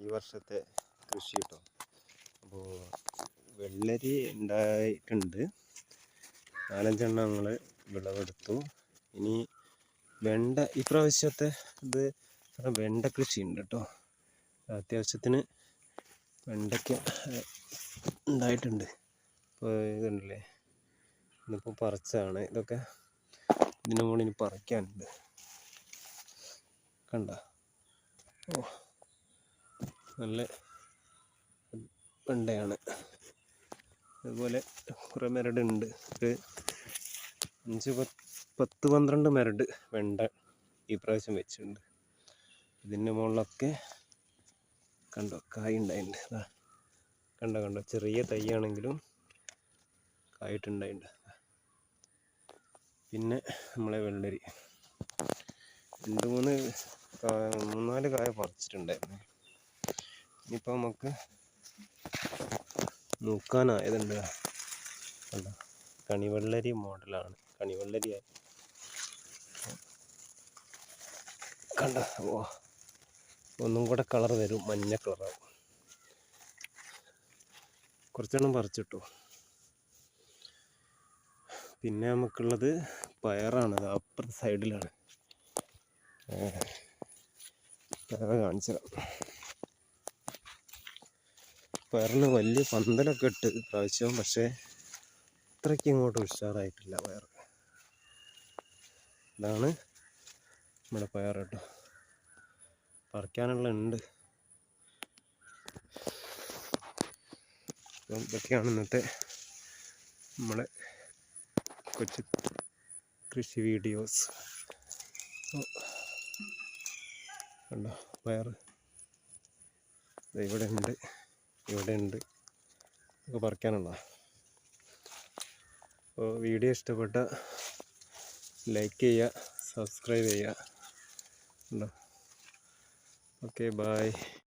ഈ വർഷത്തെ കൃഷി കേട്ടോ. അപ്പോൾ വെള്ളരി ഉണ്ടായിട്ടുണ്ട്, 4-5 ഞങ്ങൾ വിളവെടുത്തു. ഇനി വെണ്ട, ഇപ്രാവശ്യത്തെ ഇത് വെണ്ട കൃഷി ഉണ്ട് കേട്ടോ. അത്യാവശ്യത്തിന് വെണ്ടയ്ക്ക ഉണ്ടായിട്ടുണ്ട്. ഇപ്പോൾ ഇതുണ്ടല്ലേ, ഇന്നിപ്പോൾ പറിച്ചാണ്. ഇതൊക്കെ ഇതിൻ്റെ മുകളിൽ ഇനി പറിക്കാനുണ്ട്. കണ്ട, ഓ നല്ല വെണ്ടയാണ്. അതുപോലെ കുറേ മരടുണ്ട്. ഒരു 5-10-12 മരട് വെണ്ട ഈ പ്രാവശ്യം വെച്ചിട്ടുണ്ട്. ഇതിൻ്റെ മുകളിലൊക്കെ കണ്ടോ കായ് ഉണ്ടായിട്ടുണ്ട്. കണ്ടോ ചെറിയ തൈയാണെങ്കിലും കായിട്ടുണ്ടായിട്ടുണ്ട്. പിന്നെ നമ്മളെ വെള്ളരി 2-3-4 കായ പറിച്ചിട്ടുണ്ടായിരുന്നു. ഇനിയിപ്പോൾ നമുക്ക് നോക്കാനായതുണ്ട്. കണ്ടോ, കണിവെള്ളരി മോഡലാണ്. കണിവെള്ളരിയായി കണ്ട. ഓ, ഒന്നും കൂടെ കളർ വരും, മഞ്ഞ കളറാവും. കുറച്ചെണ്ണം പറിച്ചിട്ടു. പിന്നെ നമുക്കുള്ളത് പയറാണ്. അപ്പുറത്തെ സൈഡിലാണ്. പയർ കാണിച്ചത്. പയറിന് വലിയ പന്തലൊക്കെ ഇട്ട് പ്രാവശ്യം, പക്ഷേ അത്രയ്ക്ക് ഇങ്ങോട്ട് ഉഷാറായിട്ടില്ല പയർ. ഇതാണ് നമ്മുടെ പയർ കേട്ടോ. പറിക്കാനുള്ള ഉണ്ട്. അപ്പം ഇതൊക്കെയാണ് ഇന്നത്തെ നമ്മുടെ കൊച്ചു കൃഷി വീഡിയോസ്. കണ്ടോ പയർ ഇവിടെ ഉണ്ട്, ഇവിടെ ഉണ്ട്. ഒക്കെ പറിക്കാനുള്ള. അപ്പോൾ വീഡിയോ ഇഷ്ടപ്പെട്ട ലൈക്ക് ചെയ്യുക, സബ്സ്ക്രൈബ് ചെയ്യുക. ഉണ്ടോ? Okay, bye.